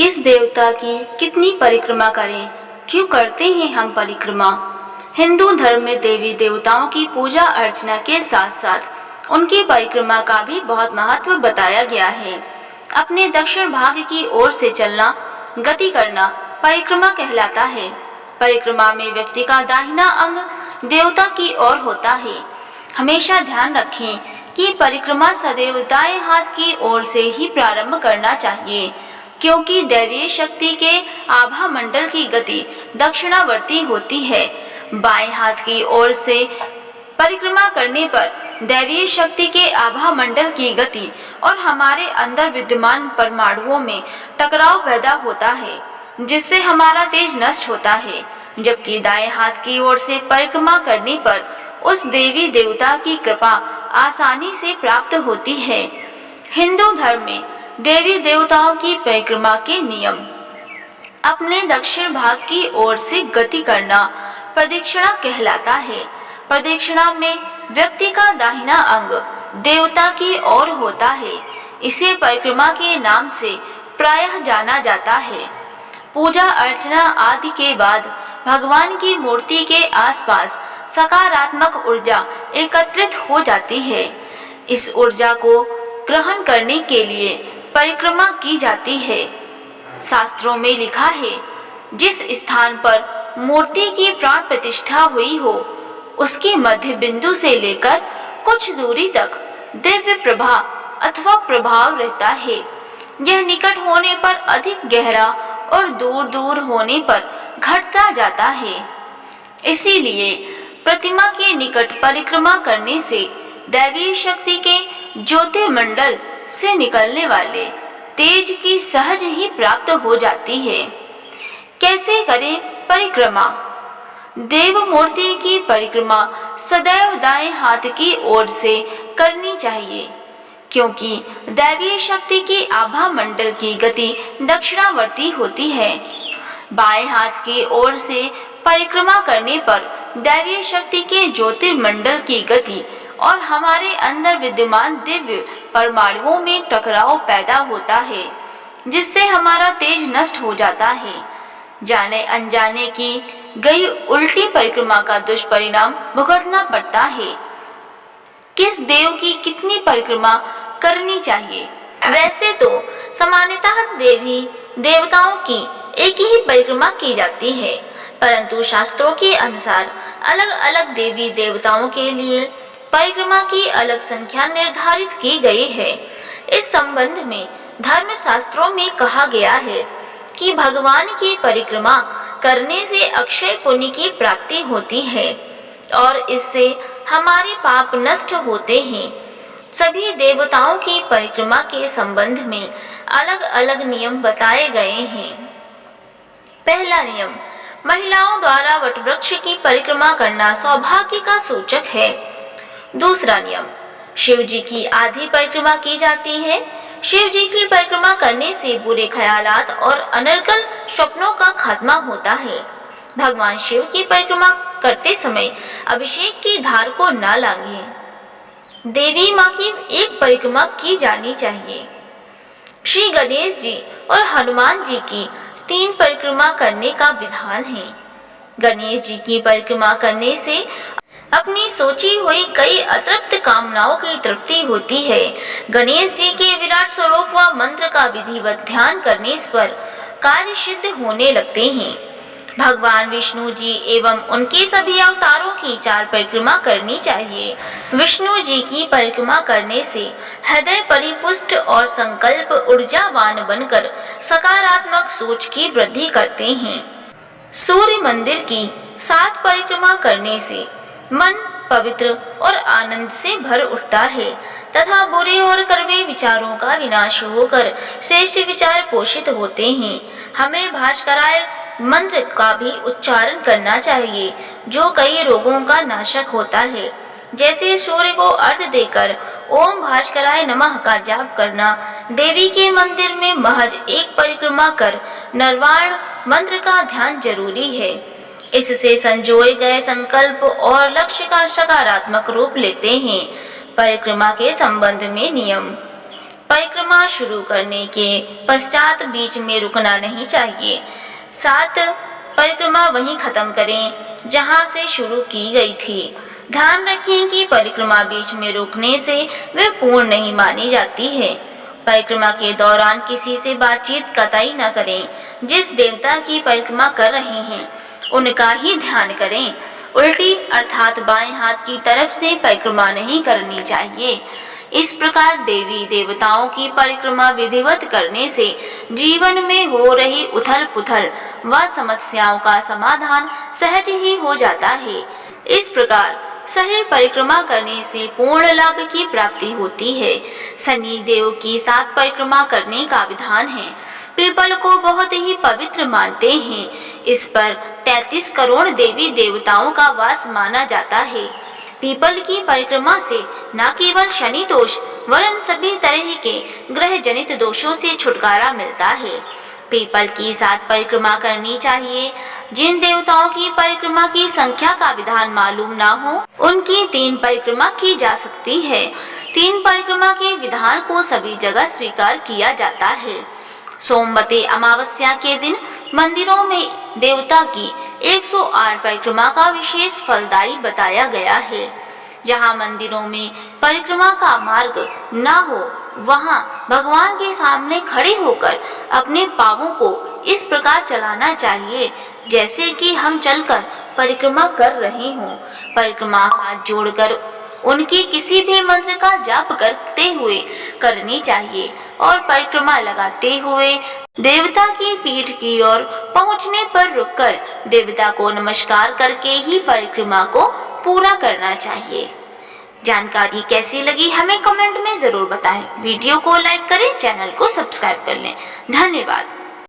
किस देवता की कितनी परिक्रमा करें, क्यों करते हैं हम परिक्रमा। हिंदू धर्म में देवी देवताओं की पूजा अर्चना के साथ साथ उनकी परिक्रमा का भी बहुत महत्व बताया गया है। अपने दक्षिण भाग की ओर से चलना, गति करना परिक्रमा कहलाता है। परिक्रमा में व्यक्ति का दाहिना अंग देवता की ओर होता है। हमेशा ध्यान रखें कि परिक्रमा सदैव दाएं हाथ की ओर से ही प्रारंभ करना चाहिए, क्योंकि दैवीय शक्ति के आभा मंडल की गति दक्षिणावर्ती होती है। बाएं हाथ की ओर से परिक्रमा करने पर दैवीय शक्ति के आभा मंडल की गति और हमारे अंदर विद्यमान परमाणुओं में टकराव पैदा होता है, जिससे हमारा तेज नष्ट होता है। जबकि दाएं हाथ की ओर से परिक्रमा करने पर उस देवी देवता की कृपा आसानी से प्राप्त होती है। हिंदू धर्म में देवी देवताओं की परिक्रमा के नियम: अपने दक्षिण भाग की ओर से गति करना प्रदक्षिणा कहलाता है। प्रदक्षिणा में व्यक्ति का दाहिना अंग देवता की ओर होता है। इसे परिक्रमा के नाम से प्रायः जाना जाता है। पूजा अर्चना आदि के बाद भगवान की मूर्ति के आसपास सकारात्मक ऊर्जा एकत्रित हो जाती है। इस ऊर्जा को ग्रहण करने के लिए परिक्रमा की जाती है। शास्त्रों में लिखा है, जिस स्थान पर मूर्ति की प्राण प्रतिष्ठा हुई हो, उसके मध्य बिंदु से लेकर कुछ दूरी तक दिव्य प्रभा अथवा प्रभाव रहता है। यह निकट होने पर अधिक गहरा और दूर दूर होने पर घटता जाता है। इसीलिए प्रतिमा के निकट परिक्रमा करने से दैवीय शक्ति के ज्योतिर्मंडल से निकलने वाले तेज की सहज ही प्राप्त हो जाती है। कैसे करें परिक्रमा? देव मूर्ति की परिक्रमा सदैव दाएं हाथ की ओर से करनी चाहिए, क्योंकि दैवीय शक्ति की आभा मंडल की गति दक्षिणावर्ती होती है। बाएं हाथ की ओर से परिक्रमा करने पर दैवीय शक्ति के ज्योतिर्मंडल की गति और हमारे अंदर विद्यमान दिव्य परमाणुओं में टकराव पैदा होता है, जिससे हमारा तेज नष्ट हो जाता है। जाने अनजाने की गई उल्टी परिक्रमा का दुष्परिणाम भुगतना पड़ता है। किस देव की कितनी परिक्रमा करनी चाहिए? वैसे तो सामान्यतः देवी देवताओं की एक ही परिक्रमा की जाती है, परंतु शास्त्रों के अनुसार अलग अलग देवी देवताओं के लिए परिक्रमा की अलग संख्या निर्धारित की गई है। इस संबंध में धर्म शास्त्रों में कहा गया है कि भगवान की परिक्रमा करने से अक्षय पुण्य की प्राप्ति होती है और इससे हमारे पाप नष्ट होते हैं। सभी देवताओं की परिक्रमा के संबंध में अलग अलग नियम बताए गए हैं। पहला नियम: महिलाओं द्वारा वटवृक्ष की परिक्रमा करना सौभाग्य का सूचक है। दूसरा नियम: शिव जी की आधी परिक्रमा की जाती है। शिव जी की परिक्रमा करने से बुरे ख्यालात और अनर्गल स्वप्नों का खात्मा होता है। भगवान शिव की परिक्रमा करते समय अभिषेक की धार को न लांघें। देवी माँ की एक परिक्रमा की जानी चाहिए। श्री गणेश जी और हनुमान जी की 3 परिक्रमा करने का विधान है। गणेश जी की परिक्रमा करने से अपनी सोची हुई कई अतृप्त कामनाओं की तृप्ति होती है। गणेश जी के विराट स्वरूप व मंत्र का विधिवत ध्यान करने पर कार्य सिद्ध होने लगते हैं। भगवान विष्णु जी एवं उनके सभी अवतारों की 4 परिक्रमा करनी चाहिए। विष्णु जी की परिक्रमा करने से हृदय परिपुष्ट और संकल्प ऊर्जावान बनकर सकारात्मक सोच की वृद्धि करते हैं। सूर्य मंदिर की 7 परिक्रमा करने से मन पवित्र और आनंद से भर उठता है तथा बुरे और कड़वे विचारों का विनाश होकर श्रेष्ठ विचार पोषित होते हैं। हमें भास्कराय मंत्र का भी उच्चारण करना चाहिए, जो कई रोगों का नाशक होता है। जैसे सूर्य को अर्घ्य देकर ओम भास्कराय नमः का जाप करना, देवी के मंदिर में महज एक परिक्रमा कर निर्वाण मंत्र का ध्यान जरूरी है। इससे संजोए गए संकल्प और लक्ष्य का सकारात्मक रूप लेते हैं। परिक्रमा के संबंध में नियम: परिक्रमा शुरू करने के पश्चात बीच में रुकना नहीं चाहिए। साथ परिक्रमा वहीं खत्म करें जहां से शुरू की गई थी। ध्यान रखें कि परिक्रमा बीच में रुकने से वे पूर्ण नहीं मानी जाती है। परिक्रमा के दौरान किसी से बातचीत कतई न करें। जिस देवता की परिक्रमा कर रहे हैं उनका ही ध्यान करें। उल्टी अर्थात बाएं हाथ की तरफ से परिक्रमा नहीं करनी चाहिए। इस प्रकार देवी देवताओं की परिक्रमा विधिवत करने से जीवन में हो रही उथल पुथल व समस्याओं का समाधान सहज ही हो जाता है। इस प्रकार सही परिक्रमा करने से पूर्ण लाभ की प्राप्ति होती है। शनि देव की 7 परिक्रमा करने का विधान है। पीपल को बहुत ही पवित्र मानते हैं। इस पर 33 करोड़ देवी देवताओं का वास माना जाता है। पीपल की परिक्रमा से न केवल शनि दोष वरन सभी तरह के ग्रह जनित दोषों से छुटकारा मिलता है। पीपल की 7 परिक्रमा करनी चाहिए। जिन देवताओं की परिक्रमा की संख्या का विधान मालूम ना हो उनकी 3 परिक्रमा की जा सकती है। 3 परिक्रमा के विधान को सभी जगह स्वीकार किया जाता है। सोमवती अमावस्या के दिन मंदिरों में देवता की 108 परिक्रमा का विशेष फलदायी बताया गया है। जहाँ मंदिरों में परिक्रमा का मार्ग न हो वहाँ भगवान के सामने खड़े होकर अपने पांवों को इस प्रकार चलाना चाहिए जैसे कि हम चलकर परिक्रमा कर रहे हों। परिक्रमा हाथ जोड़कर उनकी किसी भी मंत्र का जाप करते हुए करनी चाहिए और परिक्रमा लगाते हुए देवता की पीठ की ओर पहुंचने पर रुककर देवता को नमस्कार करके ही परिक्रमा को पूरा करना चाहिए। जानकारी कैसी लगी हमें कमेंट में जरूर बताएं। वीडियो को लाइक करें, चैनल को सब्सक्राइब कर लें। धन्यवाद।